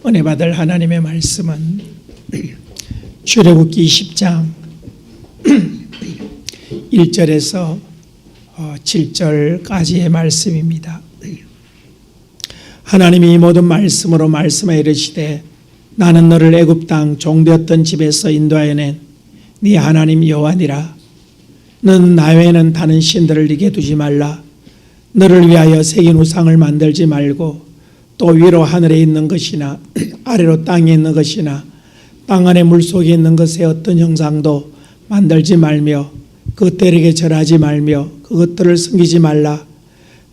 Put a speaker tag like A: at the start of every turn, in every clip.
A: 은혜 받을 하나님의 말씀은 출애굽기 20장 1절에서 7절까지의 말씀입니다. 하나님이 이 모든 말씀으로 말씀하여 이르시되 나는 너를 애굽 땅 종되었던 집에서 인도하여 낸 네 하나님 여호와니라. 너는 나 외에는 다른 신들을 네게 두지 말라. 너를 위하여 새긴 우상을 만들지 말고 또 위로 하늘에 있는 것이나 아래로 땅에 있는 것이나 땅 안에 물속에 있는 것의 어떤 형상도 만들지 말며 그것들에게 절하지 말며 그것들을 섬기지 말라.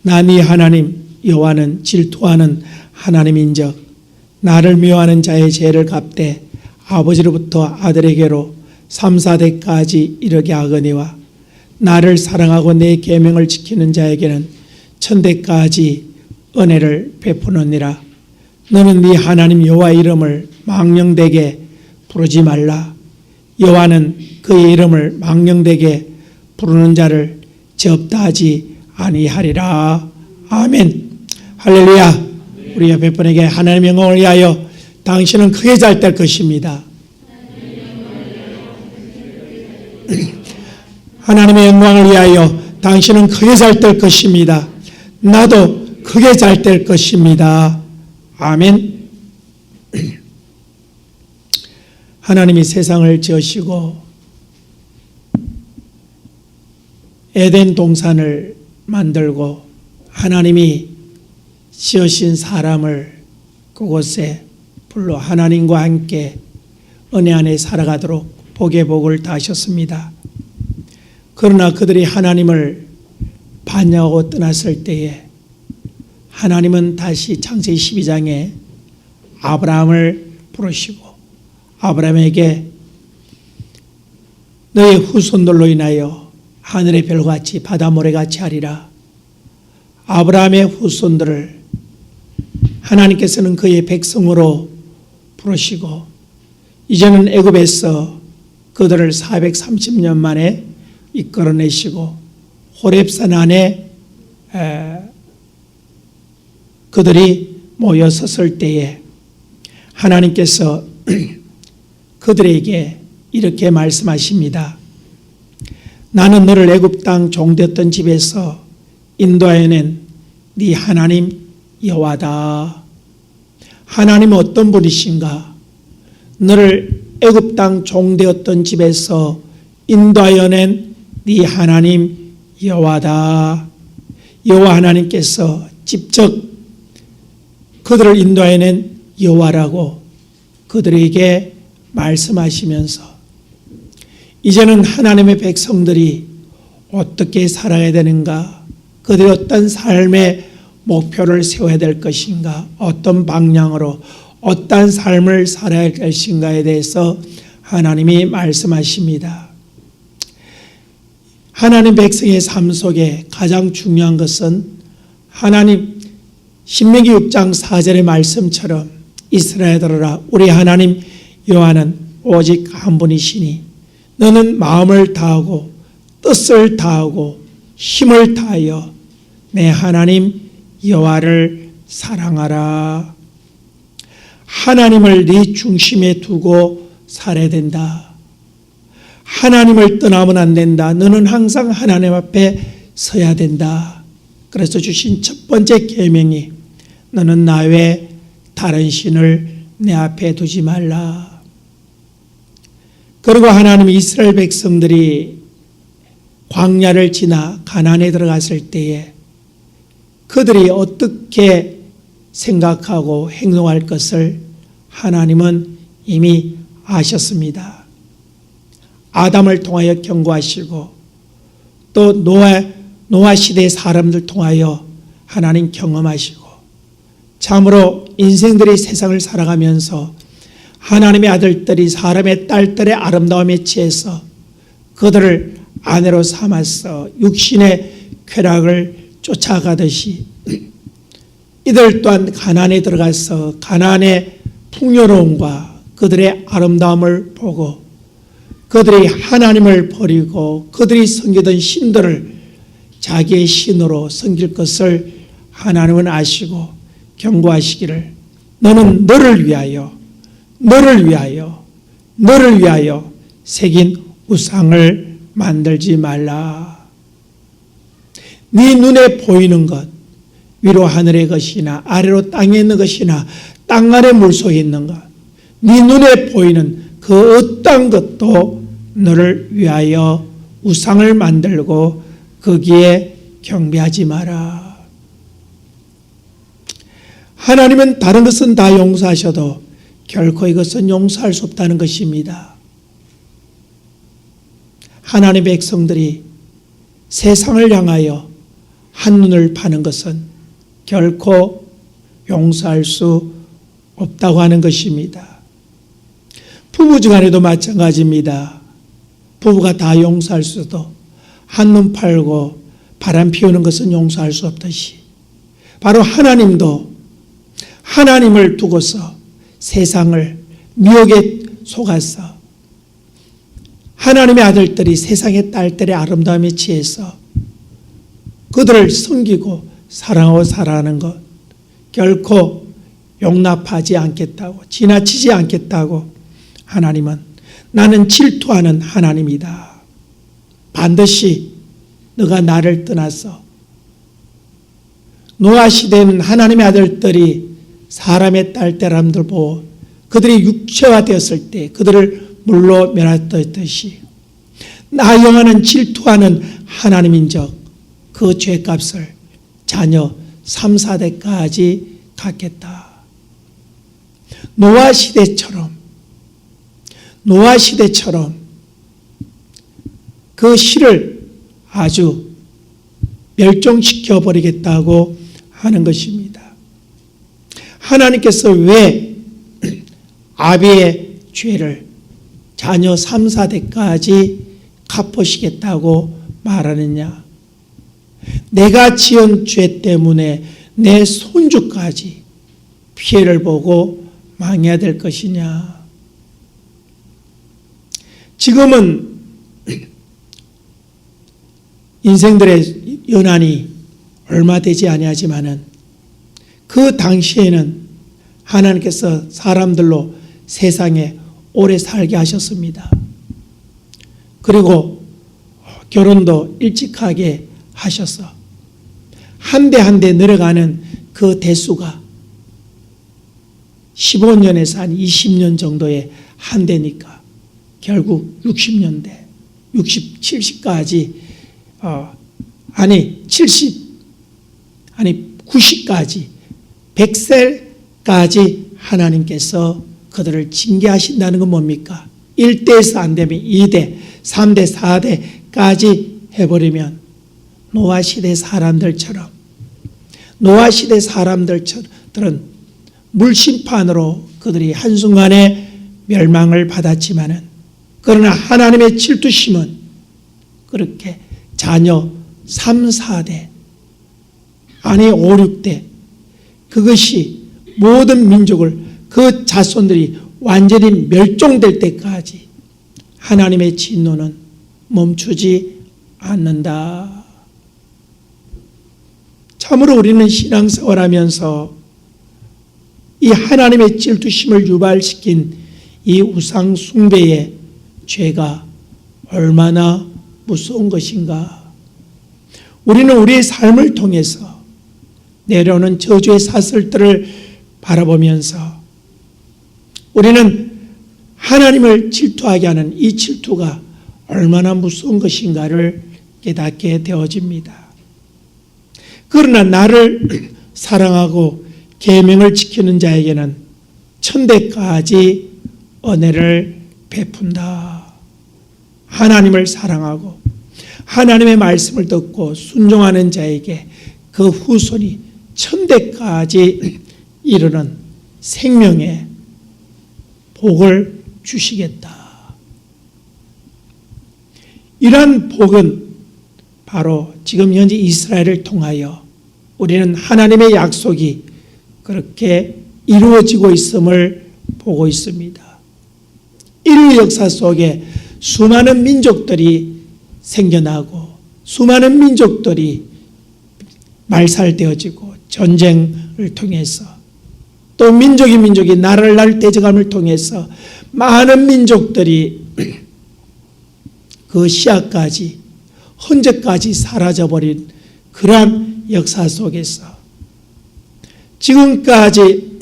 A: 나 네 하나님 여호와는 질투하는 하나님인즉 나를 미워하는 자의 죄를 갚되 아버지로부터 아들에게로 3, 4대까지 이르게 하거니와 나를 사랑하고 내 계명을 지키는 자에게는 1000대까지 은혜를 베푸느니라. 너는 네 하나님 여호와 이름을 망령되게 부르지 말라. 여호와는 그의 이름을 망령되게 부르는 자를 죄 없다 하지 아니하리라. 아멘. 할렐루야. 우리 옆에 분에게 하나님의 영광을 위하여 당신은 크게 잘 될 것입니다. 하나님의 영광을 위하여 당신은 크게 잘 될 것입니다. 나도 크게 잘 될 것입니다. 아멘. 하나님이 세상을 지으시고 에덴 동산을 만들고 하나님이 지으신 사람을 그곳에 불러 하나님과 함께 은혜 안에 살아가도록 복의 복을 다하셨습니다. 그러나 그들이 하나님을 반역하고 떠났을 때에 하나님은 다시 창세기 12장에 아브라함을 부르시고 아브라함에게 너의 후손들로 인하여 하늘의 별같이 바다 모래같이 하리라. 아브라함의 후손들을 하나님께서는 그의 백성으로 부르시고 이제는 애굽에서 그들을 430년 만에 이끌어내시고 호렙산 안에 그들이 모여 섰을 때에 하나님께서 그들에게 이렇게 말씀하십니다. 나는 너를 애굽 땅 종되었던 집에서 인도하여 낸 네 하나님 여호와다. 하나님은 어떤 분이신가? 너를 애굽 땅 종되었던 집에서 인도하여 낸 네 하나님 여호와다. 여호와 하나님께서 직접 그들을 인도하여 낸 여호와라고 그들에게 말씀하시면서 이제는 하나님의 백성들이 어떻게 살아야 되는가, 그들이 어떤 삶의 목표를 세워야 될 것인가, 어떤 방향으로 어떤 삶을 살아야 할 것인가에 대해서 하나님이 말씀하십니다. 하나님 백성의 삶 속에 가장 중요한 것은 하나님 신명기 6장 4절의 말씀처럼 이스라엘들아 우리 하나님 여호와는 오직 한 분이시니 너는 마음을 다하고 뜻을 다하고 힘을 다하여 내 하나님 여호와를 사랑하라. 하나님을 네 중심에 두고 살아야 된다. 하나님을 떠나면 안 된다. 너는 항상 하나님 앞에 서야 된다. 그래서 주신 첫 번째 계명이 너는 나 외에 다른 신을 내 앞에 두지 말라. 그리고 하나님이 이스라엘 백성들이 광야를 지나 가나안에 들어갔을 때에 그들이 어떻게 생각하고 행동할 것을 하나님은 이미 아셨습니다. 아담을 통하여 경고하시고 또 노아 시대의 사람들 통하여 하나님 경험하시고 참으로 인생들이 세상을 살아가면서 하나님의 아들들이 사람의 딸들의 아름다움에 취해서 그들을 아내로 삼아서 육신의 쾌락을 쫓아가듯이 이들 또한 가나안에 들어가서 가나안의 풍요로움과 그들의 아름다움을 보고 그들이 하나님을 버리고 그들이 섬기던 신들을 자기의 신으로 섬길 것을 하나님은 아시고 경고하시기를 너는 너를 위하여 새긴 우상을 만들지 말라. 네 눈에 보이는 것, 위로 하늘의 것이나 아래로 땅에 있는 것이나 땅 아래 물속에 있는 것, 네 눈에 보이는 그 어떠한 것도 너를 위하여 우상을 만들고 거기에 경배하지 마라. 하나님은 다른 것은 다 용서하셔도 결코 이것은 용서할 수 없다는 것입니다. 하나님의 백성들이 세상을 향하여 한눈을 파는 것은 결코 용서할 수 없다고 하는 것입니다. 부부지간에도 마찬가지입니다. 부부가 다 용서할 수도 한눈 팔고 바람 피우는 것은 용서할 수 없듯이 바로 하나님도 하나님을 두고서 세상을 미혹에 속아서 하나님의 아들들이 세상의 딸들의 아름다움에 취해서 그들을 섬기고 사랑하고 살아가는 것 결코 용납하지 않겠다고, 지나치지 않겠다고 하나님은 나는 질투하는 하나님이다. 반드시 너가 나를 떠나서 노아 시대에는 하나님의 아들들이 사람의 딸들함들 보고 그들이 육체화되었을 때 그들을 물로 멸하였듯이 나 여호와는 질투하는 하나님인적 그 죄값을 자녀 3, 4대까지 갚겠다. 노아 시대처럼 그 씨를 아주 멸종시켜 버리겠다고 하는 것입니다. 하나님께서 왜 아비의 죄를 자녀 3, 4대까지 갚으시겠다고 말하느냐? 내가 지은 죄 때문에 내 손주까지 피해를 보고 망해야 될 것이냐? 지금은 인생들의 연한이 얼마 되지 아니하지만은 그 당시에는 하나님께서 사람들로 세상에 오래 살게 하셨습니다. 그리고 결혼도 일찍하게 하셔서 한 대 한 대 늘어가는 그 대수가 15년에서 한 20년 정도의 한 대니까 결국 60년대, 60, 70까지 90까지 100세까지 하나님께서 그들을 징계하신다는 건 뭡니까? 1대에서 안 되면 2대, 3대, 4대까지 해버리면 노아 시대 사람들처럼 노아 시대 사람들은 물심판으로 그들이 한순간에 멸망을 받았지만은 그러나 하나님의 질투심은 그렇게 자녀 3, 4대 아니 5, 6대 그것이 모든 민족을 그 자손들이 완전히 멸종될 때까지 하나님의 진노는 멈추지 않는다. 참으로 우리는 신앙생활하면서 이 하나님의 질투심을 유발시킨 이 우상 숭배의 죄가 얼마나 무서운 것인가. 우리는 우리의 삶을 통해서 내려오는 저주의 사슬들을 바라보면서 우리는 하나님을 질투하게 하는 이 질투가 얼마나 무서운 것인가를 깨닫게 되어집니다. 그러나 나를 사랑하고 계명을 지키는 자에게는 천대까지 은혜를 베푼다. 하나님을 사랑하고 하나님의 말씀을 듣고 순종하는 자에게 그 후손이 천대까지 이르는 생명의 복을 주시겠다. 이러한 복은 바로 지금 현재 이스라엘을 통하여 우리는 하나님의 약속이 그렇게 이루어지고 있음을 보고 있습니다. 인류 역사 속에 수많은 민족들이 생겨나고 수많은 민족들이 말살되어지고 전쟁을 통해서 또 민족이 나라를 대적함을 통해서 많은 민족들이 그 시야까지 흔적까지 사라져버린 그러한 역사 속에서 지금까지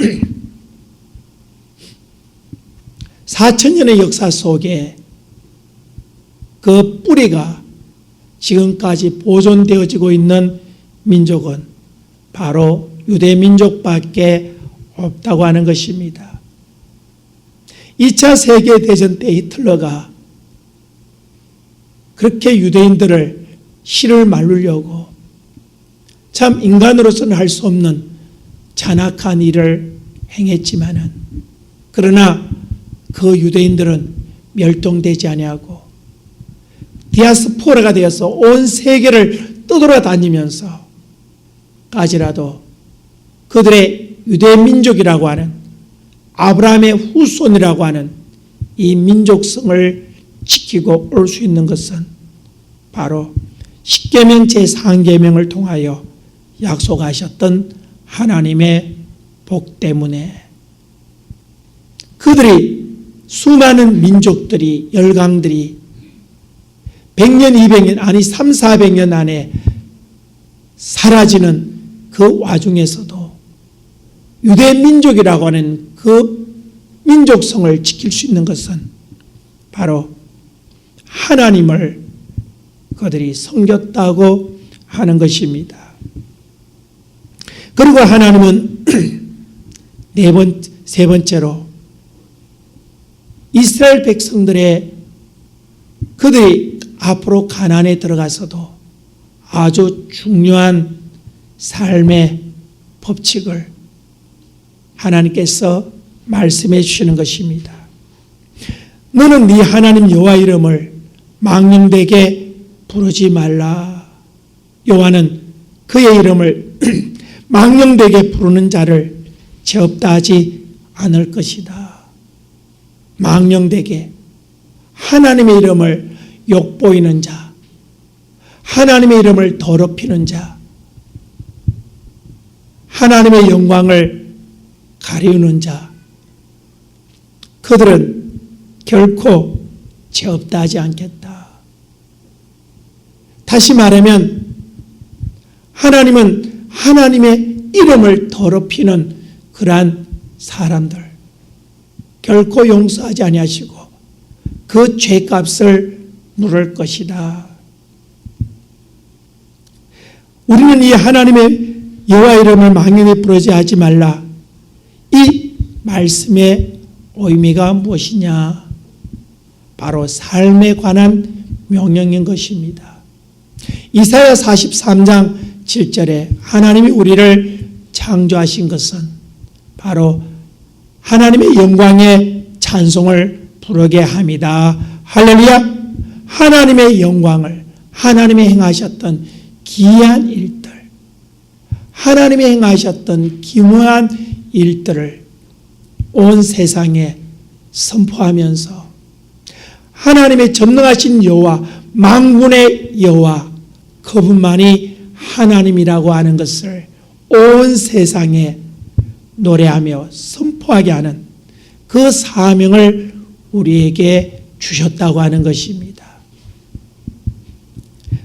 A: 4,000년의 역사 속에 그 뿌리가 지금까지 보존되어지고 있는 민족은 바로 유대 민족밖에 없다고 하는 것입니다. 2차 세계대전 때 히틀러가 그렇게 유대인들을 실을 말르려고 참 인간으로서는 할 수 없는 잔악한 일을 행했지만은 그러나 그 유대인들은 멸종되지 아니하고 디아스포라가 되어서 온 세계를 떠돌아다니면서 까지라도 그들의 유대 민족이라고 하는 아브라함의 후손이라고 하는 이 민족성을 지키고 올 수 있는 것은 바로 십계명 제3계명을 통하여 약속하셨던 하나님의 복 때문에 그들이 수많은 민족들이 열강들이 100년 200년 아니 3, 400년 안에 사라지는 그 와중에서도 유대 민족이라고 하는 그 민족성을 지킬 수 있는 것은 바로 하나님을 그들이 섬겼다고 하는 것입니다. 그리고 하나님은 세 번째로 이스라엘 백성들의 그들이 앞으로 가나안에 들어가서도 아주 중요한 삶의 법칙을 하나님께서 말씀해 주시는 것입니다. 너는 네 하나님 여호와 이름을 망령되게 부르지 말라. 여호와는 그의 이름을 망령되게 부르는 자를 죄없다 하지 않을 것이다. 망령되게 하나님의 이름을 욕보이는 자, 하나님의 이름을 더럽히는 자, 하나님의 영광을 가리우는 자, 그들은 결코 죄없다 하지 않겠다. 다시 말하면 하나님은 하나님의 이름을 더럽히는 그러한 사람들 결코 용서하지 아니하시고 그 죄값을 물을 것이다. 우리는 이 하나님의 여호와 이름을 망령되게 부르지 하지 말라. 이 말씀의 의미가 무엇이냐? 바로 삶에 관한 명령인 것입니다. 이사야 43장 7절에 하나님이 우리를 창조하신 것은 바로 하나님의 영광의 찬송을 부르게 합니다. 할렐루야! 하나님의 영광을, 하나님이 행하셨던 기이한 일들, 하나님이 행하셨던 기묘한 일들을 온 세상에 선포하면서 하나님의 전능하신 여호와, 만군의 여호와, 그분만이 하나님이라고 하는 것을 온 세상에 노래하며 선포하게 하는 그 사명을 우리에게 주셨다고 하는 것입니다.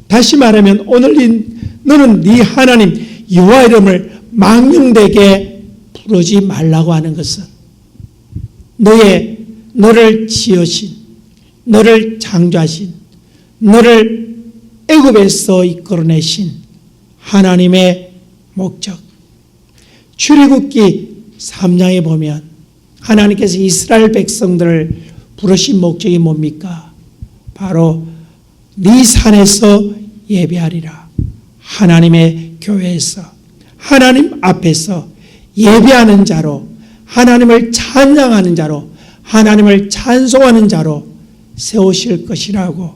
A: 다시 말하면 오늘 너는 네 하나님 여호와 이름을 망령되게 부르지 말라고 하는 것은 너를 지으신, 너를 창조하신, 너를 애굽에서 이끌어내신 하나님의 목적. 출애굽기 3장에 보면 하나님께서 이스라엘 백성들을 부르신 목적이 뭡니까? 바로 네 산에서 예배하리라. 하나님의 교회에서 하나님 앞에서 예배하는 자로, 하나님을 찬양하는 자로, 하나님을 찬송하는 자로 세우실 것이라고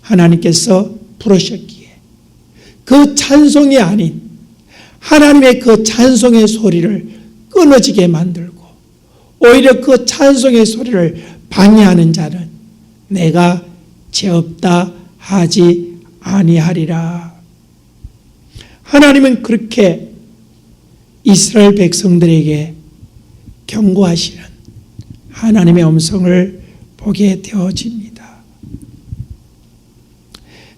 A: 하나님께서 부르셨기에 그 찬송이 아닌 하나님의 그 찬송의 소리를 끊어지게 만들고 오히려 그 찬송의 소리를 방해하는 자는 내가 죄없다 하지 아니하리라. 하나님은 그렇게 이스라엘 백성들에게 경고하시는 하나님의 음성을 보게 되어집니다.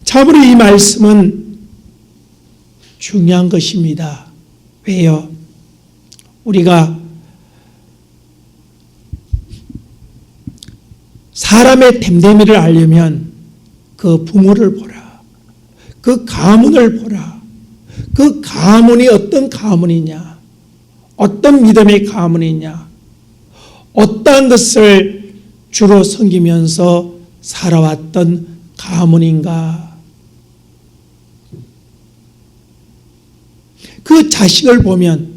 A: 참으로 이 말씀은 중요한 것입니다. 왜요? 우리가 사람의 됨됨이를 알려면 그 부모를 보라. 그 가문을 보라. 그 가문이 어떤 가문이냐? 어떤 믿음의 가문이냐? 어떠한 것을 주로 섬기면서 살아왔던 가문인가? 그 자식을 보면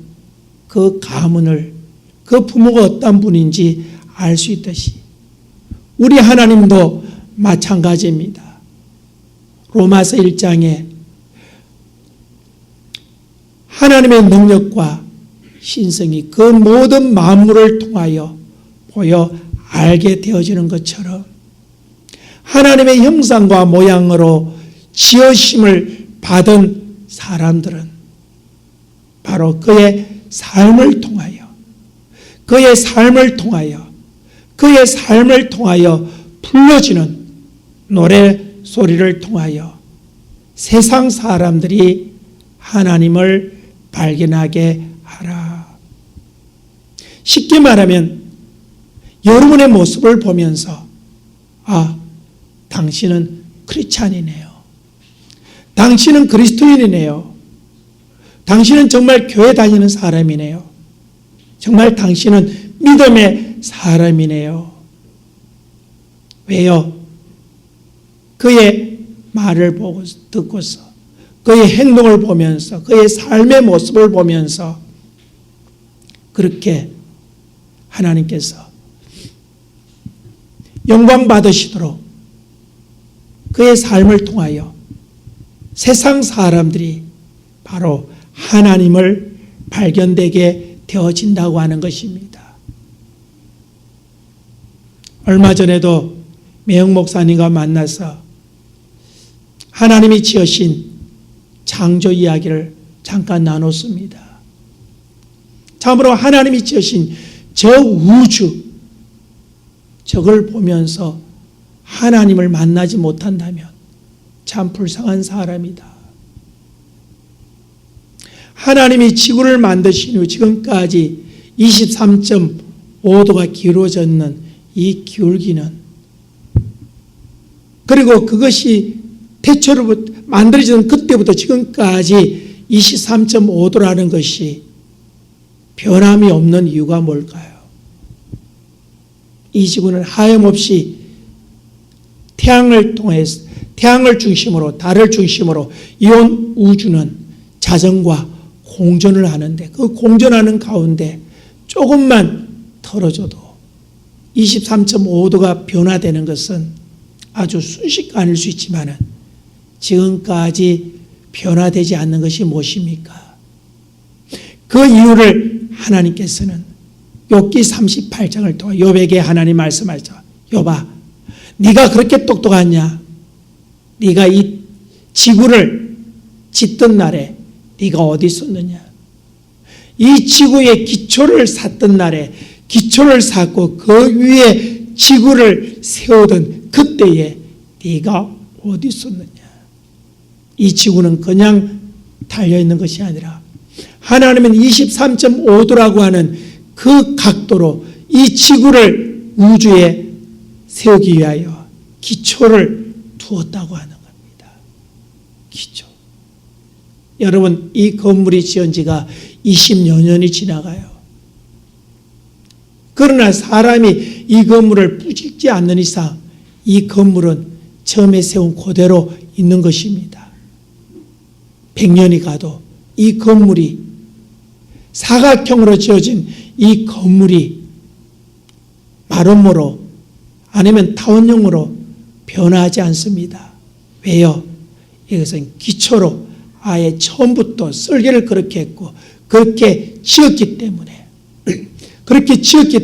A: 그 가문을, 그 부모가 어떤 분인지 알 수 있듯이 우리 하나님도 마찬가지입니다. 로마서 1장에 하나님의 능력과 신성이 그 모든 만물을 통하여 보여 알게 되어지는 것처럼 하나님의 형상과 모양으로 지으심을 받은 사람들은 바로 그의 삶을 통하여 불러지는 노래 소리를 통하여 세상 사람들이 하나님을 발견하게 하라. 쉽게 말하면 여러분의 모습을 보면서 당신은 크리스찬이네요. 당신은 그리스도인이네요. 당신은 정말 교회 다니는 사람이네요. 정말 당신은 믿음의 사람이네요. 왜요? 그의 말을 듣고서 그의 행동을 보면서 그의 삶의 모습을 보면서 그렇게 하나님께서 영광 받으시도록 그의 삶을 통하여 세상 사람들이 바로 하나님을 발견되게 되어진다고 하는 것입니다. 얼마 전에도 매영 목사님과 만나서 하나님이 지으신 창조 이야기를 잠깐 나눴습니다. 참으로 하나님이 지으신 저 우주, 저걸 보면서 하나님을 만나지 못한다면 참 불쌍한 사람이다. 하나님이 지구를 만드신 후 지금까지 23.5도가 기울어졌는 이 기울기는, 그리고 그것이 태초로부터 만들어지는 그때부터 지금까지 23.5도라는 것이 변함이 없는 이유가 뭘까요? 이 지구는 하염없이 태양을 통해서, 태양을 중심으로, 달을 중심으로 이 온 우주는 자전과 공전을 하는데, 그 공전하는 가운데 조금만 털어져도 23.5도가 변화되는 것은 아주 순식간일 수 있지만 지금까지 변화되지 않는 것이 무엇입니까? 그 이유를 하나님께서는 욥기 38장을 통해 욥에게 하나님 말씀하시죠. 욥아, 네가 그렇게 똑똑하냐? 네가 이 지구를 짓던 날에 네가 어디 있었느냐? 이 지구의 기초를 샀던 날에 기초를 샀고 그 위에 지구를 세우던 그때에 네가 어디 있었느냐? 이 지구는 그냥 달려있는 것이 아니라 하나님은 23.5도라고 하는 그 각도로 이 지구를 우주에 세우기 위하여 기초를 두었다고 하는 겁니다. 기초. 여러분, 이 건물이 지은 지가 20여 년이 지나가요. 그러나 사람이 이 건물을 부직지 않는 이상 이 건물은 처음에 세운 그대로 있는 것입니다. 100년이 가도 이 건물이, 사각형으로 지어진 이 건물이 마름모로 아니면 타원형으로 변하지 않습니다. 왜요? 이것은 기초로 아예 처음부터 설계를 그렇게 했고 그렇게 지었기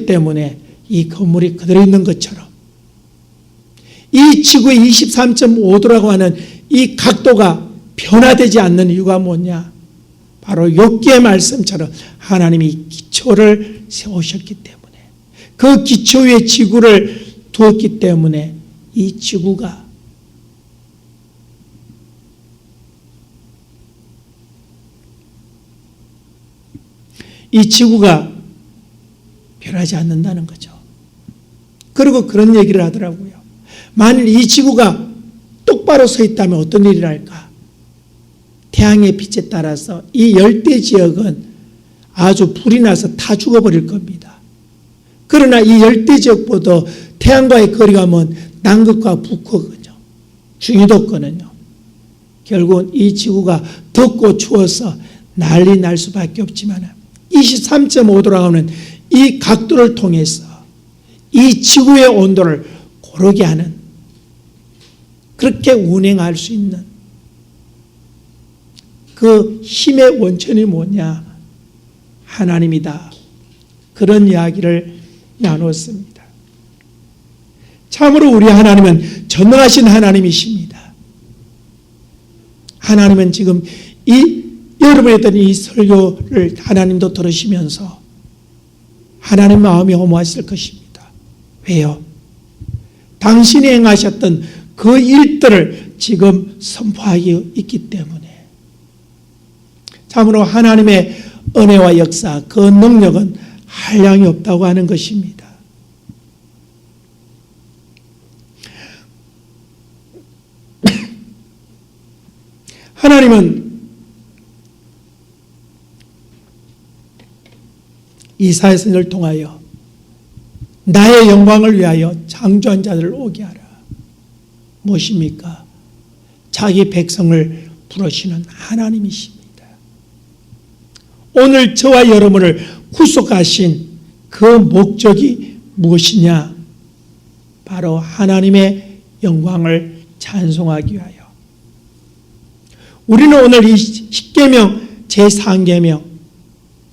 A: 때문에 이 건물이 그대로 있는 것처럼 이 지구의 23.5도라고 하는 이 각도가 변화되지 않는 이유가 뭐냐? 바로 욥기의 말씀처럼 하나님이 기초를 세우셨기 때문에, 그 기초 위에 지구를 두었기 때문에 이 지구가 변하지 않는다는 거죠. 그리고 그런 얘기를 하더라고요. 만일 이 지구가 똑바로 서 있다면 어떤 일이 날까? 태양의 빛에 따라서 이 열대 지역은 아주 불이 나서 다 죽어버릴 겁니다. 그러나 이 열대 지역보다 태양과의 거리가 먼 남극과 북극은요, 중위도권은요, 결국은 이 지구가 덥고 추워서 난리 날 수밖에 없지만 23.5도라고 하는 이 각도를 통해서 이 지구의 온도를 고르게 하는, 그렇게 운행할 수 있는 그 힘의 원천이 뭐냐? 하나님이다. 그런 이야기를 나눴습니다. 참으로 우리 하나님은 전능하신 하나님이십니다. 하나님은 지금 여러분이 했던 이 설교를 하나님도 들으시면서 하나님 마음이 허무하실 것입니다. 왜요? 당신이 행하셨던 그 일들을 지금 선포하고 있기 때문에. 참으로 하나님의 은혜와 역사, 그 능력은 한량이 없다고 하는 것입니다. 하나님은 이사야 선지자를 통하여 나의 영광을 위하여 창조한 자들을 오게 하라. 무엇입니까? 자기 백성을 부르시는 하나님이십니다. 오늘 저와 여러분을 구속하신 그 목적이 무엇이냐? 바로 하나님의 영광을 찬송하기 위하여. 우리는 오늘 이 십계명 제3계명,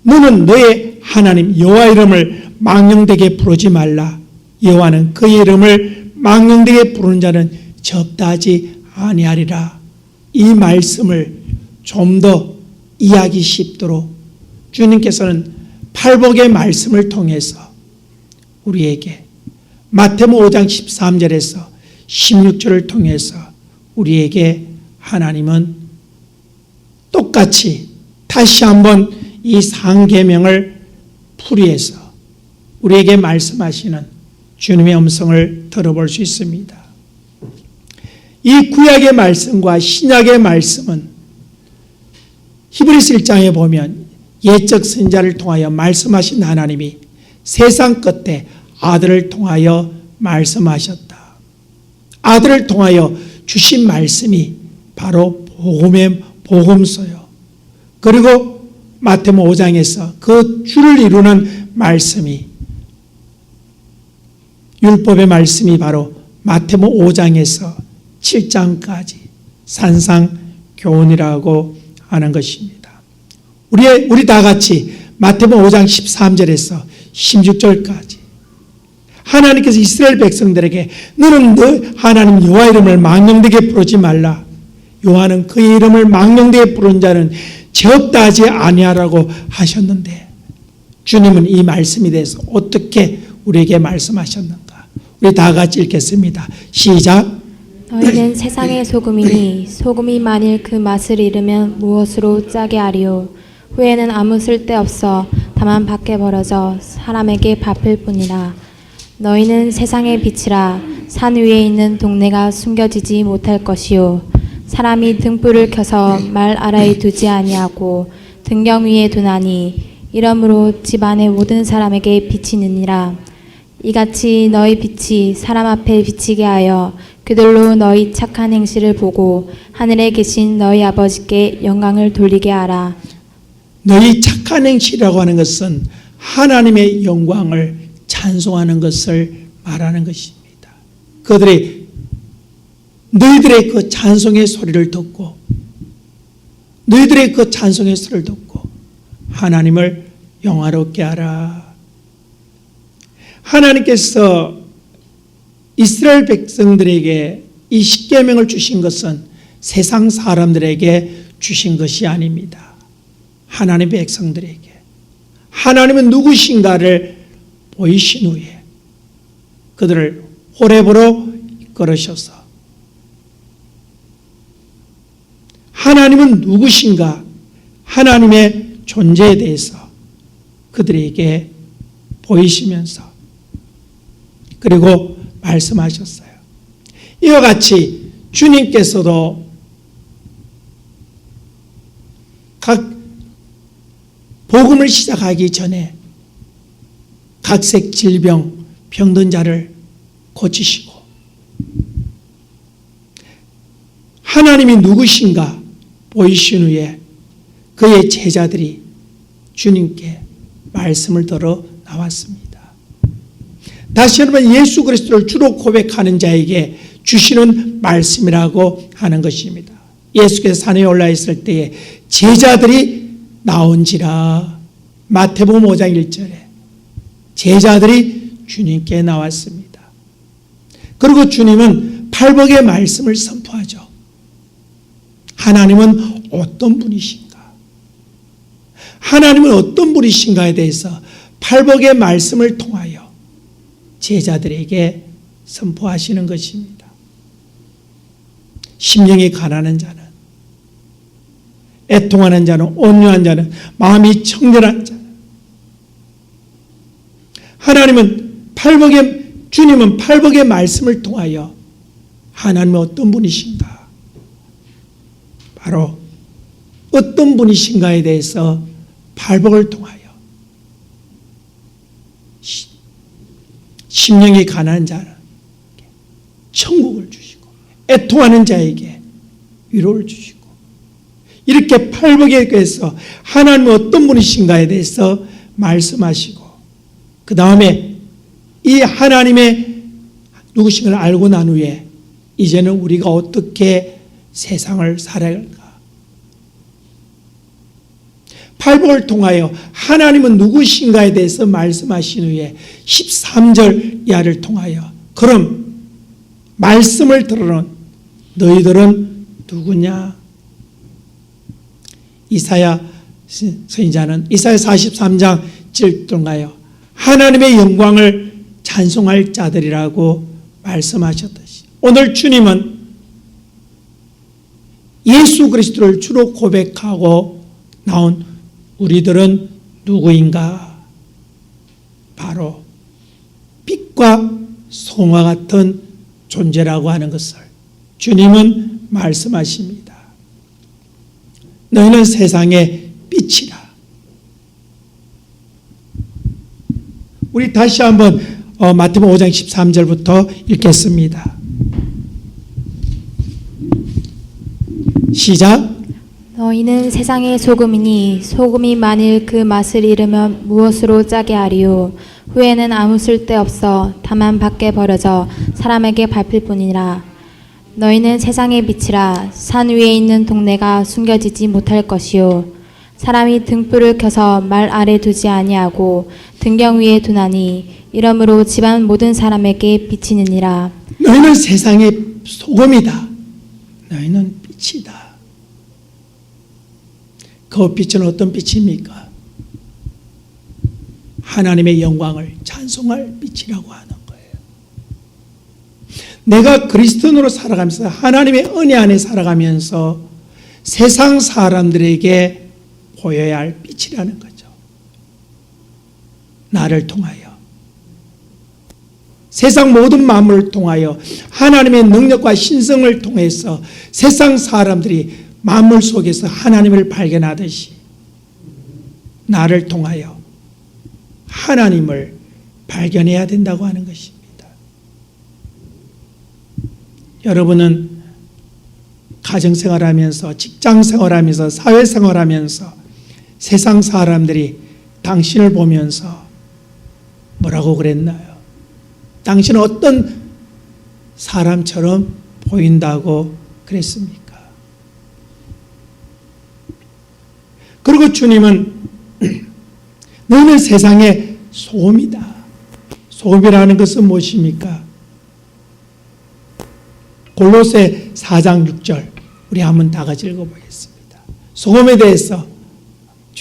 A: 너는 너의 하나님 여호와 이름을 망령되게 부르지 말라. 여호와는 그의 이름을 망령되게 부르는 자는 접다하지 아니하리라. 이 말씀을 좀 더 이해하기 쉽도록 주님께서는 팔복의 말씀을 통해서 우리에게 마태복음 5장 13절에서 16절을 통해서 우리에게 하나님은 똑같이 다시 한번 이 상계명을 풀이해서 우리에게 말씀하시는 주님의 음성을 들어볼 수 있습니다. 이 구약의 말씀과 신약의 말씀은 히브리서 1장에 보면 예적 선지자를 통하여 말씀하신 하나님이 세상 끝에 아들을 통하여 말씀하셨다. 아들을 통하여 주신 말씀이 바로 복음의 복음서요. 그리고 마태복음 5장에서 그 주를 이루는 말씀이, 율법의 말씀이 바로 마태복음 5장에서 7장까지 산상교훈이라고 하는 것입니다. 우리 다 같이 마태복음 5장 13절에서 16절까지 하나님께서 이스라엘 백성들에게 너는 너 하나님 여호와 이름을 망령되게 부르지 말라. 여호와는 그의 이름을 망령되게 부르는 자는 죄없다하지 아니하라고 하셨는데, 주님은 이 말씀에 대해서 어떻게 우리에게 말씀하셨는가? 우리 다 같이 읽겠습니다. 시작.
B: 너희는 세상의 소금이니 소금이 만일 그 맛을 잃으면 무엇으로 짜게 하리요? 후에는 아무 쓸데없어 다만 밖에 버려져 사람에게 바쁠 뿐이라. 너희는 세상의 빛이라. 산 위에 있는 동네가 숨겨지지 못할 것이요, 사람이 등불을 켜서 말 아래에 두지 아니하고 등경 위에 두나니 이러므로 집안의 모든 사람에게 비치느니라. 이같이 너희 빛이 사람 앞에 비치게 하여 그들로 너희 착한 행실을 보고 하늘에 계신 너희 아버지께 영광을 돌리게 하라.
A: 너희 착한 행실이라고 하는 것은 하나님의 영광을 찬송하는 것을 말하는 것입니다. 그들이 너희들의 그 찬송의 소리를 듣고, 너희들의 그 찬송의 소리를 듣고 하나님을 영화롭게 하라. 하나님께서 이스라엘 백성들에게 이 십계명을 주신 것은 세상 사람들에게 주신 것이 아닙니다. 하나님의 백성들에게 하나님은 누구신가를 보이신 후에 그들을 호렙으로 이끌으셔서 하나님은 누구신가, 하나님의 존재에 대해서 그들에게 보이시면서 그리고 말씀하셨어요. 이와 같이 주님께서도 각 복음을 시작하기 전에 각색 질병, 병든 자를 고치시고 하나님이 누구신가 보이신 후에 그의 제자들이 주님께 말씀을 들어 나왔습니다. 다시 한번 예수 그리스도를 주로 고백하는 자에게 주시는 말씀이라고 하는 것입니다. 예수께서 산에 올라 있을 때에 제자들이 나온지라, 마태복음 5장 1절에 제자들이 주님께 나왔습니다. 그리고 주님은 팔복의 말씀을 선포하죠. 하나님은 어떤 분이신가? 하나님은 어떤 분이신가에 대해서 팔복의 말씀을 통하여 제자들에게 선포하시는 것입니다. 심령이 가난한 자는, 애통하는 자는, 온유한 자는, 마음이 청결한 자는, 주님은 팔복의 말씀을 통하여 하나님은 어떤 분이신가, 바로 어떤 분이신가에 대해서 팔복을 통하여 심령이 가난한 자는 천국을 주시고 애통하는 자에게 위로를 주시고 이렇게 팔복에 대해서 하나님은 어떤 분이신가에 대해서 말씀하시고 그 다음에 이 하나님의 누구신가를 알고 난 후에 이제는 우리가 어떻게 세상을 살아야 할까? 팔복을 통하여 하나님은 누구신가에 대해서 말씀하신 후에 13절 이하를 통하여 그럼 말씀을 들으는 너희들은 누구냐? 이사야 선지자는 이사야 43장 7절가요 하나님의 영광을 찬송할 자들이라고 말씀하셨듯이 오늘 주님은 예수 그리스도를 주로 고백하고 나온 우리들은 누구인가? 바로 빛과 송화 같은 존재라고 하는 것을 주님은 말씀하십니다. 너희는 세상의 빛이라. 우리 다시 한번 마태복음 5장 13절부터 읽겠습니다. 시작.
B: 너희는 세상의 소금이니 소금이 만일 그 맛을 잃으면 무엇으로 짜게 하리요? 후에는 아무 쓸데없어 다만 밖에 버려져 사람에게 밟힐 뿐이라. 너희는 세상의 빛이라. 산 위에 있는 동네가 숨겨지지 못할 것이요 사람이 등불을 켜서 말 아래 두지 아니하고 등경 위에 두나니 이러므로 집안 모든 사람에게 비치느니라.
A: 너희는 세상의 소금이다. 너희는 빛이다. 그 빛은 어떤 빛입니까? 하나님의 영광을 찬송할 빛이라고 하는 거예요. 내가 그리스도인으로 살아가면서 하나님의 은혜 안에 살아가면서 세상 사람들에게 보여야 할 빛이라는 거죠. 나를 통하여 세상 모든 만물을 통하여 하나님의 능력과 신성을 통해서 세상 사람들이 만물 속에서 하나님을 발견하듯이 나를 통하여 하나님을 발견해야 된다고 하는 것입니다. 여러분은 가정생활하면서 직장생활하면서 사회생활하면서 세상 사람들이 당신을 보면서 뭐라고 그랬나요? 당신은 어떤 사람처럼 보인다고 그랬습니까? 그리고 주님은 너는 세상의 소금이다. 소금이라는 것은 무엇입니까? 골로새 4장 6절 우리 한번 다 같이 읽어보겠습니다. 소금에 대해서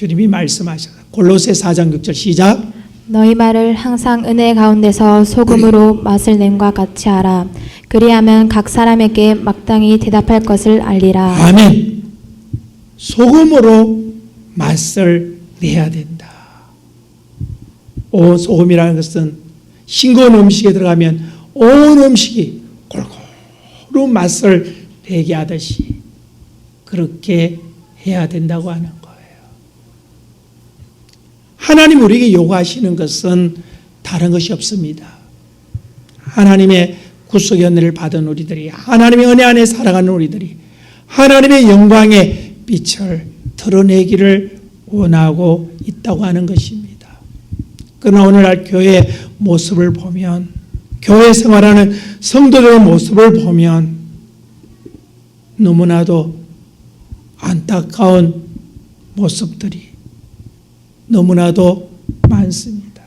A: 주님이 말씀하셔서 골로새 4장 6절 시작.
B: 너희 말을 항상 은혜 가운데서 소금으로 맛을 낸과 같이 하라. 그리하면 각 사람에게 마땅히 대답할 것을 알리라.
A: 아멘. 소금으로 맛을 내야 된다. 소금이라는 것은 싱거운 음식에 들어가면 온 음식이 골고루 맛을 내게 하듯이 그렇게 해야 된다고 하는 거예요. 하나님 우리에게 요구하시는 것은 다른 것이 없습니다. 하나님의 구속의 은혜를 받은 우리들이, 하나님의 은혜 안에 살아가는 우리들이 하나님의 영광의 빛을 드러내기를 원하고 있다고 하는 것입니다. 그러나 오늘날 교회의 모습을 보면, 교회 생활하는 성도들의 모습을 보면 너무나도 안타까운 모습들이 너무나도 많습니다.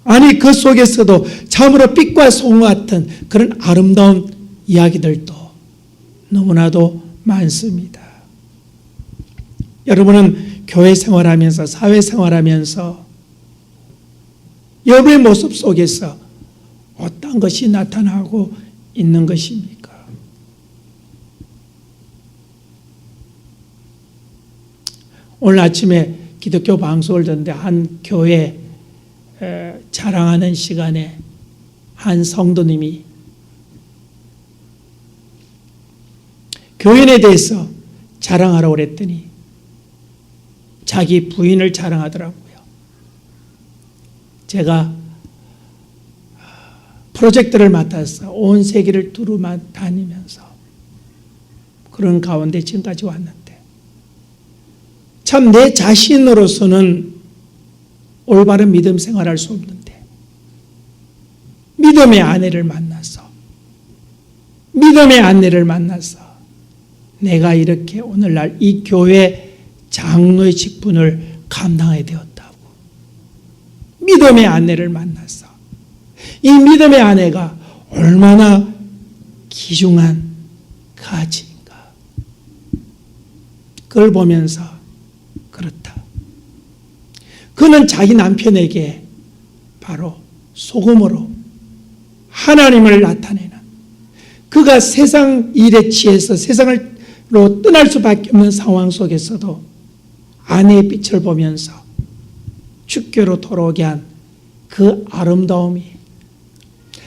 A: 아니 그 속에서도 참으로 빛과 소금 같은 그런 아름다운 이야기들도 너무나도 많습니다. 여러분은 교회 생활하면서 사회 생활하면서 여러분의 모습 속에서 어떤 것이 나타나고 있는 것입니까? 오늘 아침에 기독교 방송을 듣는데 한 교회 자랑하는 시간에 한 성도님이 교인에 대해서 자랑하라고 그랬더니 자기 부인을 자랑하더라고요. 제가 프로젝트를 맡아서 온 세계를 두루 다니면서 그런 가운데 지금까지 왔는데 참 내 자신으로서는 올바른 믿음 생활할 수 없는데 믿음의 아내를 만나서 내가 이렇게 오늘날 이 교회 장로의 직분을 감당하게 되었다고. 믿음의 아내를 만나서 이 믿음의 아내가 얼마나 귀중한 가치인가. 그걸 보면서 그렇다. 그는 자기 남편에게 바로 소금으로 하나님을 나타내는, 그가 세상 일에 취해서 세상으로 떠날 수밖에 없는 상황 속에서도 아내의 빛을 보면서 주께로 돌아오게 한 그 아름다움이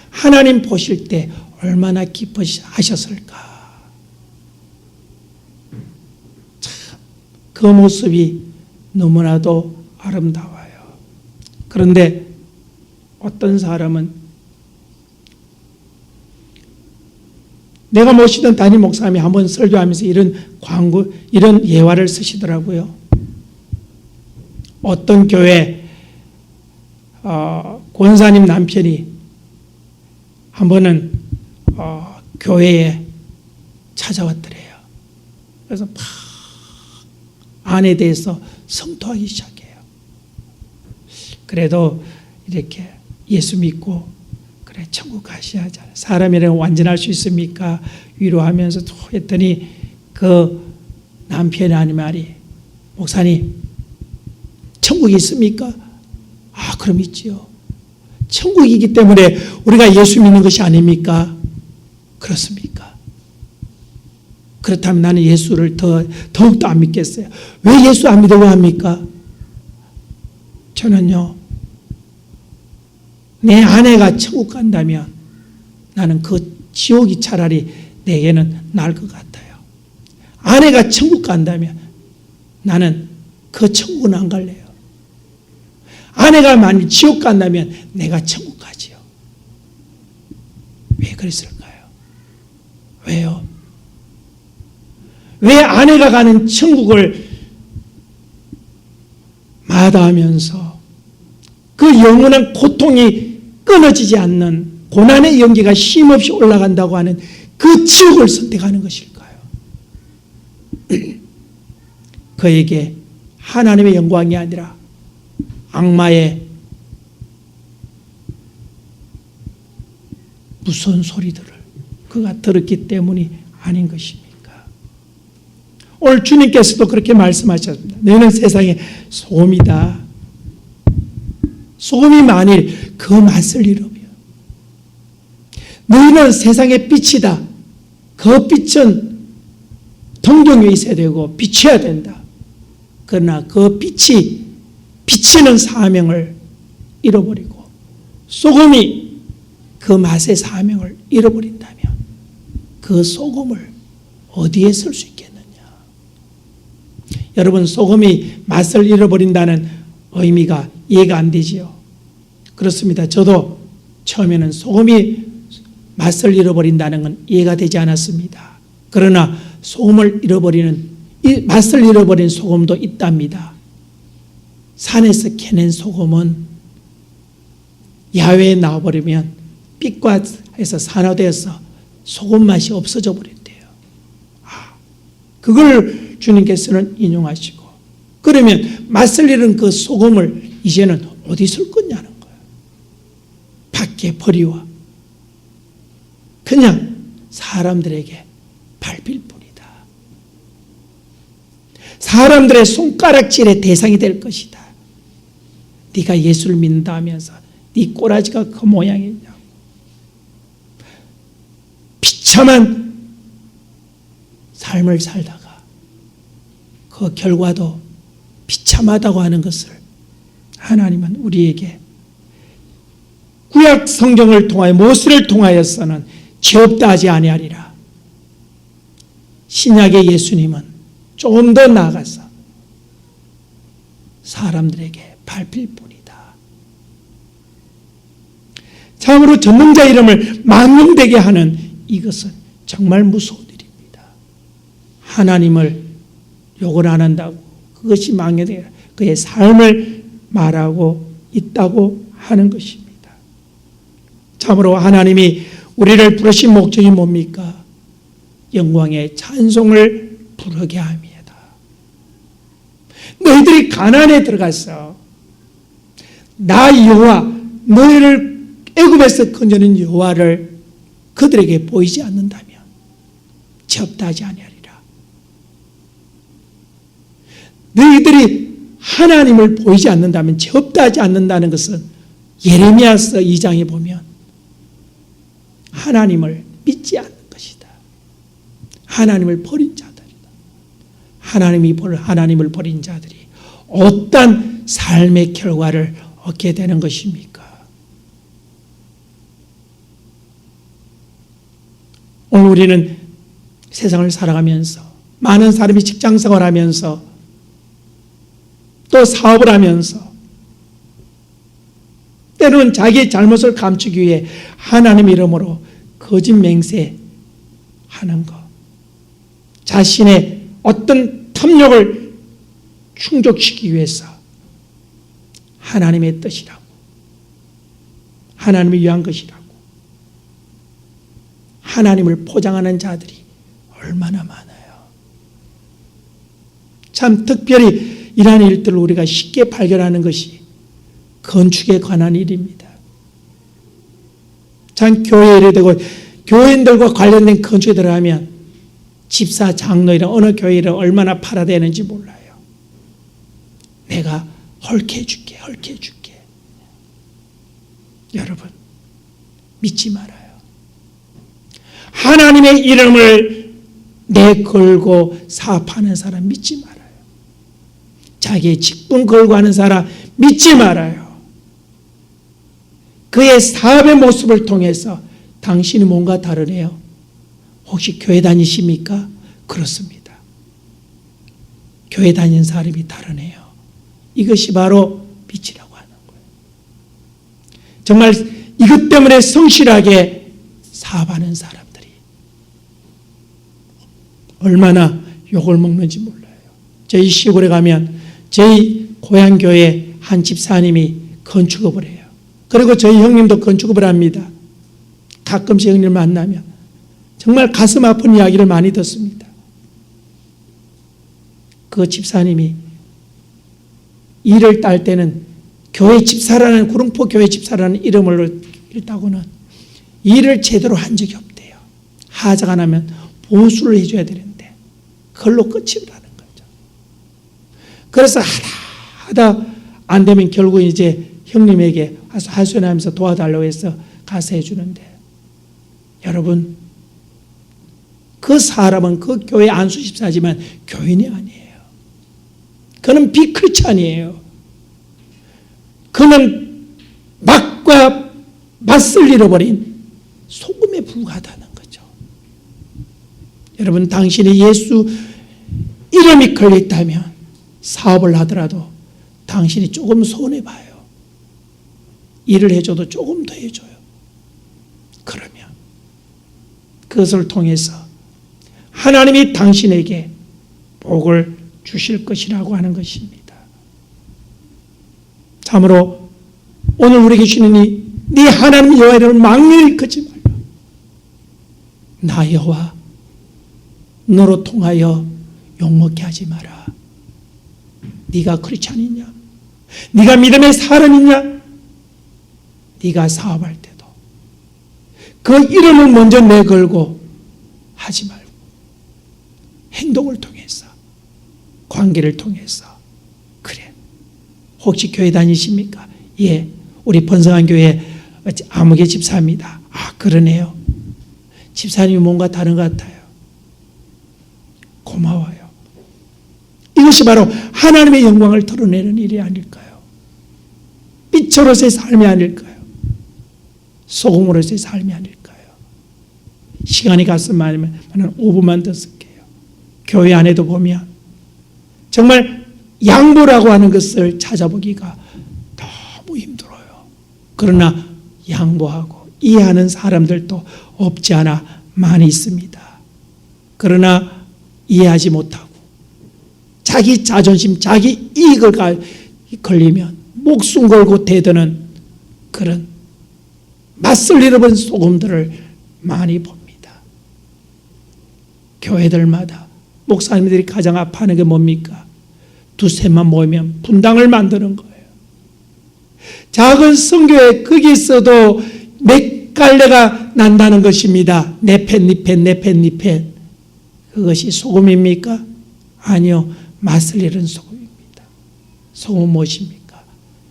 A: 하나님 보실 때 얼마나 기뻐하셨을까. 참, 그 모습이 너무나도 아름다워요. 그런데 어떤 사람은 내가 모시던 담임 목사님이 한번 설교하면서 이런 예화를 쓰시더라고요. 어떤 교회 권사님 남편이 한 번은 교회에 찾아왔더래요. 그래서 막 아내에 대해서 성토하기 시작해요. 그래도 이렇게 예수 믿고 그래 천국 가셔야 하잖아요. 사람이라면 완전할 수 있습니까? 위로하면서 또 했더니 그 남편이 하는 말이, 목사님 천국이 있습니까? 아, 그럼 있지요. 천국이기 때문에 우리가 예수 믿는 것이 아닙니까? 그렇습니까? 그렇다면 나는 예수를 더욱더 안 믿겠어요. 왜 예수 안 믿으려고 합니까? 저는요, 내 아내가 천국 간다면 나는 그 지옥이 차라리 내게는 나을 것 같아요. 아내가 천국 간다면 나는 그 천국은 안 갈래요. 아내가 만약 지옥 간다면 내가 천국 가지요. 왜 그랬을까요? 왜요? 왜 아내가 가는 천국을 마다하면서 그 영원한 고통이 끊어지지 않는 고난의 연기가 쉼없이 올라간다고 하는 그 지옥을 선택하는 것일까요? 그에게 하나님의 영광이 아니라 악마의 무서운 소리들을 그가 들었기 때문이 아닌 것입니까? 오늘 주님께서도 그렇게 말씀하셨습니다. 너희는 세상의 소금이다. 소금이 만일 그 맛을 잃으면 너희는 세상의 빛이다. 그 빛은 동경에 있어야 되고 비춰야 된다. 그러나 그 빛이 비치는 사명을 잃어버리고 소금이 그 맛의 사명을 잃어버린다면 그 소금을 어디에 쓸 수 있겠느냐. 여러분, 소금이 맛을 잃어버린다는 의미가 이해가 안 되지요. 그렇습니다. 저도 처음에는 소금이 맛을 잃어버린다는 건 이해가 되지 않았습니다. 그러나 소금을 잃어버리는, 이 맛을 잃어버린 소금도 있답니다. 산에서 캐낸 소금은 야외에 나와버리면 빛과 해서 산화되어서 소금 맛이 없어져 버린대요. 그걸 주님께서는 인용하시고, 그러면 맛을 잃은 그 소금을 이제는 어디 쓸 거냐는 거예요. 밖에 버리와 그냥 사람들에게 밟힐 뿐이다. 사람들의 손가락질의 대상이 될 것이다. 네가 예수를 믿는다 하면서 네 꼬라지가 그 모양이냐고. 비참한 삶을 살다가 그 결과도 비참하다고 하는 것을 하나님은 우리에게 구약 성경을 통하여 모세를 통하여서는 죄 없다 하지 아니하리라. 신약의 예수님은 조금 더 나아가서 사람들에게 밟힐 뿐이다. 참으로 전능자 이름을 망령되게 하는 이것은 정말 무서운 일입니다. 하나님을 욕을 안 한다고 그것이 망령되게 그의 삶을 말하고 있다고 하는 것입니다. 참으로 하나님이 우리를 부르신 목적이 뭡니까? 영광의 찬송을 부르게 합니다. 너희들이 가나안에 들어가서 나 여호와 너희를 애굽에서 건져낸 여호와를 그들에게 보이지 않는다면 죄 없다 하지 아니하리라. 너희들이 하나님을 보이지 않는다면 죄 없다 하지 않는다는 것은 예레미야서 2장에 보면 하나님을 믿지 않는 것이다. 하나님을 버린 자들이다. 하나님을 버린 자들이 어떤 삶의 결과를 얻게 되는 것입니까? 오늘 우리는 세상을 살아가면서 많은 사람이 직장생활을 하면서 또 사업을 하면서 때로는 자기의 잘못을 감추기 위해 하나님 이름으로 거짓 맹세하는 것, 자신의 어떤 탐욕을 충족시키기 위해서 하나님의 뜻이라고, 하나님을 위한 것이라고 하나님을 포장하는 자들이 얼마나 많아요. 참 특별히 이러한 일들을 우리가 쉽게 발견하는 것이 건축에 관한 일입니다. 참 교회에 이르되고 교인들과 관련된 건축에 들어가면 집사, 장로이랑 어느 교회를 얼마나 팔아대는지 몰라요. 내가 헐케해줄게. 여러분, 믿지 말아요. 하나님의 이름을 내걸고 사업하는 사람 믿지 말아요. 자기의 직분 걸고 하는 사람 믿지 말아요. 그의 사업의 모습을 통해서 당신이 뭔가 다르네요. 혹시 교회 다니십니까? 그렇습니다. 교회 다니는 사람이 다르네요. 이것이 바로 빛이라고 하는 거예요. 정말 이것 때문에 성실하게 사업하는 사람들이 얼마나 욕을 먹는지 몰라요. 저희 시골에 가면 저희 고향교회 한 집사님이 건축업을 해요. 그리고 저희 형님도 건축업을 합니다. 가끔씩 형님을 만나면 정말 가슴 아픈 이야기를 많이 듣습니다. 그 집사님이 일을 딸 때는 교회 집사라는, 구릉포 교회 집사라는 이름을 따고는 일을 제대로 한 적이 없대요. 하자가 나면 보수를 해줘야 되는데 그걸로 끝이라는 거죠. 그래서 하다 안 되면 결국 이제 형님에게 하소연하면서 도와달라고 해서 가서 해주는데, 여러분, 그 사람은 그 교회 안수 집사지만 교인이 아니에요. 그는 비크리스찬이에요. 그는 맛과 맛을 잃어버린 소금에 불과하다는 거죠. 여러분, 당신이 예수 이름이 걸려있다면 사업을 하더라도 당신이 조금 손해봐요. 일을 해줘도 조금 더 해줘요. 그러면 그것을 통해서 하나님이 당신에게 복을 주실 것이라고 하는 것입니다. 참으로 오늘 우리에게 주시니 네 하나님 여호와 이름을 망령히 걷지 말라. 나 여호와 너로 통하여 욕먹게 하지 마라. 네가 크리스찬이냐? 네가 믿음의 사람이냐? 네가 사업할 때도 그 이름을 먼저 내걸고 하지 말고 행동을 통해서, 관계를 통해서. 그래, 혹시 교회 다니십니까? 예, 우리 번성한 교회 아무개 집사입니다. 아, 그러네요. 집사님이 뭔가 다른 것 같아요. 고마워요. 이것이 바로 하나님의 영광을 드러내는 일이 아닐까요? 빛으로서의 삶이 아닐까요? 소금으로서의 삶이 아닐까요? 시간이 갔으면 5분만 더 쓸게요. 교회 안에도 보면 정말 양보라고 하는 것을 찾아보기가 너무 힘들어요. 그러나 양보하고 이해하는 사람들도 없지 않아 많이 있습니다. 그러나 이해하지 못하고 자기 자존심, 자기 이익을 걸리면 목숨 걸고 대드는 그런 맛을 잃어버린 소금들을 많이 봅니다. 교회들마다 목사님들이 가장 아파하는 게 뭡니까? 두세만 모이면 분당을 만드는 거예요. 작은 성교회 거기서도 몇 갈래가 난다는 것입니다. 내 팬, 니 팬, 내 팬, 니 팬. 그것이 소금입니까? 아니요. 맛을 잃은 소금입니다. 소금은 무엇입니까?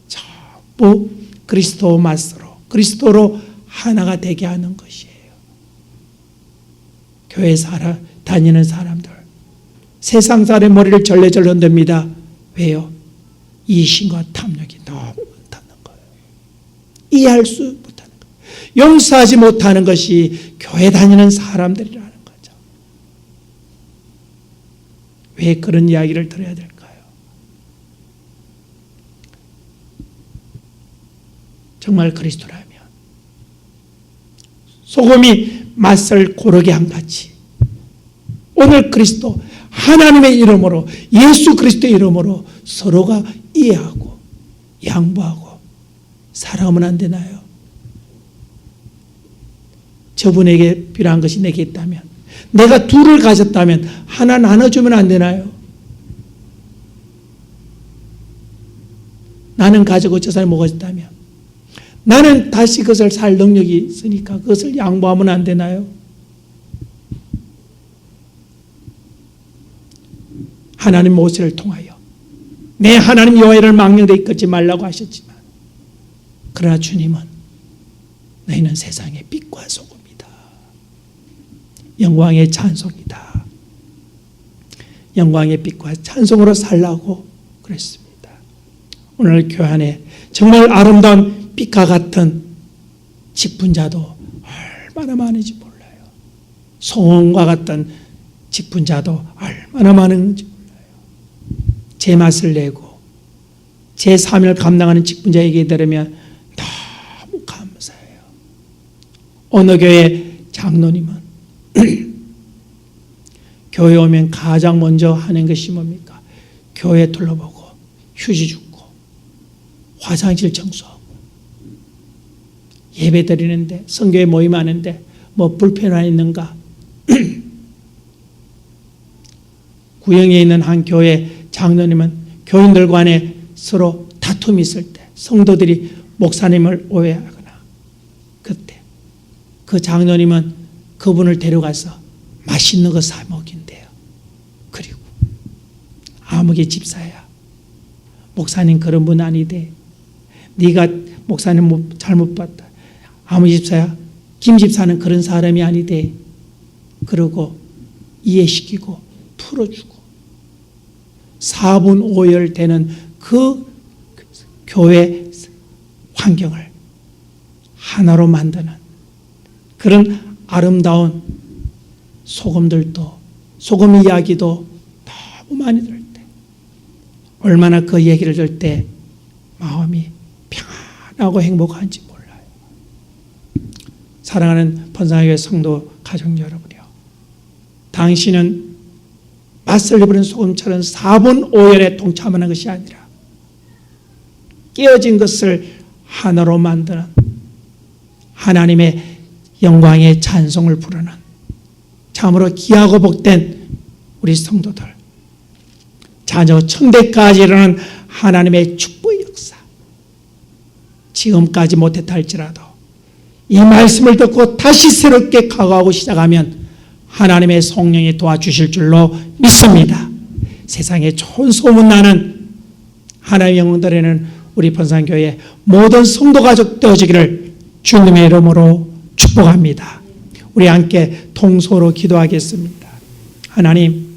A: 전부 그리스도 맛으로, 그리스도로 하나가 되게 하는 것이에요. 교회 다니는 사람들, 세상 사람의 머리를 절레절레 흔듭니다. 왜요? 이신과 탐욕이 너무 많다는 거예요. 이해할 수 못하는 거예요. 용서하지 못하는 것이 교회 다니는 사람들이라는 거죠. 왜 그런 이야기를 들어야 될까요? 정말 그리스도라면 소금이 맛을 고르게 한 같이 오늘 그리스도 하나님의 이름으로, 예수 그리스도의 이름으로 서로가 이해하고 양보하고 살아가면 안 되나요? 저분에게 필요한 것이 내게 있다면, 내가 둘을 가졌다면 하나 나눠주면 안 되나요? 나는 가지고 저 사람이 못 가졌다면 나는 다시 그것을 살 능력이 있으니까 그것을 양보하면 안 되나요? 하나님 모세를 통하여 내 하나님 여호와를 망령되이 이끌지 말라고 하셨지만, 그러나 주님은 너희는 세상의 빛과 소금이다. 영광의 찬송이다. 영광의 빛과 찬송으로 살라고 그랬습니다. 오늘 교회 안에 정말 아름다운 빛과 같은 직분자도 얼마나 많은지 몰라요. 소금과 같은 직분자도 얼마나 많은지 몰라요. 제 맛을 내고 제 사명을 감당하는 직분자에게 들으면 너무 감사해요. 어느 교회 장로님은 교회 오면 가장 먼저 하는 것이 뭡니까? 교회 둘러보고 휴지 줍고 화장실 청소하고, 예배 드리는데 성교회 모임하는데 뭐 불편한 있는가? 구영에 있는 한 교회 장로님은 교인들 간에 서로 다툼이 있을 때 성도들이 목사님을 오해하거나 그때 그 장로님은 그분을 데려가서 맛있는 거 사 먹인대요. 그래, 아무개 집사야. 목사님 그런 분 아니대. 네가 목사님 잘못 봤다. 아무 집사야. 김 집사는 그런 사람이 아니대. 그러고 이해시키고 풀어주고 4분 5열 되는 그 교회 환경을 하나로 만드는 그런 아름다운 소금 이야기도 너무 많이 들을 때 얼마나 그 얘기를 들을 때 마음이 평안하고 행복한지 몰라요. 사랑하는 번상교회 성도 가족 여러분이요, 당신은 맛을 입은 소금처럼 4분 5열에 동참하는 것이 아니라 깨어진 것을 하나로 만드는 하나님의 영광의 찬송을 부르는 참으로 귀하고 복된 우리 성도들, 자녀 천대까지 이르는 하나님의 축복의 역사, 지금까지 못했다 할지라도 이 말씀을 듣고 다시 새롭게 각오하고 시작하면 하나님의 성령이 도와주실 줄로 믿습니다. 세상에 좋은 소문나는 하나님의 영혼들에는 우리 번산교회 모든 성도 가족 되어지기를 주님의 이름으로 축복합니다. 우리 함께 통소로 기도하겠습니다. 하나님,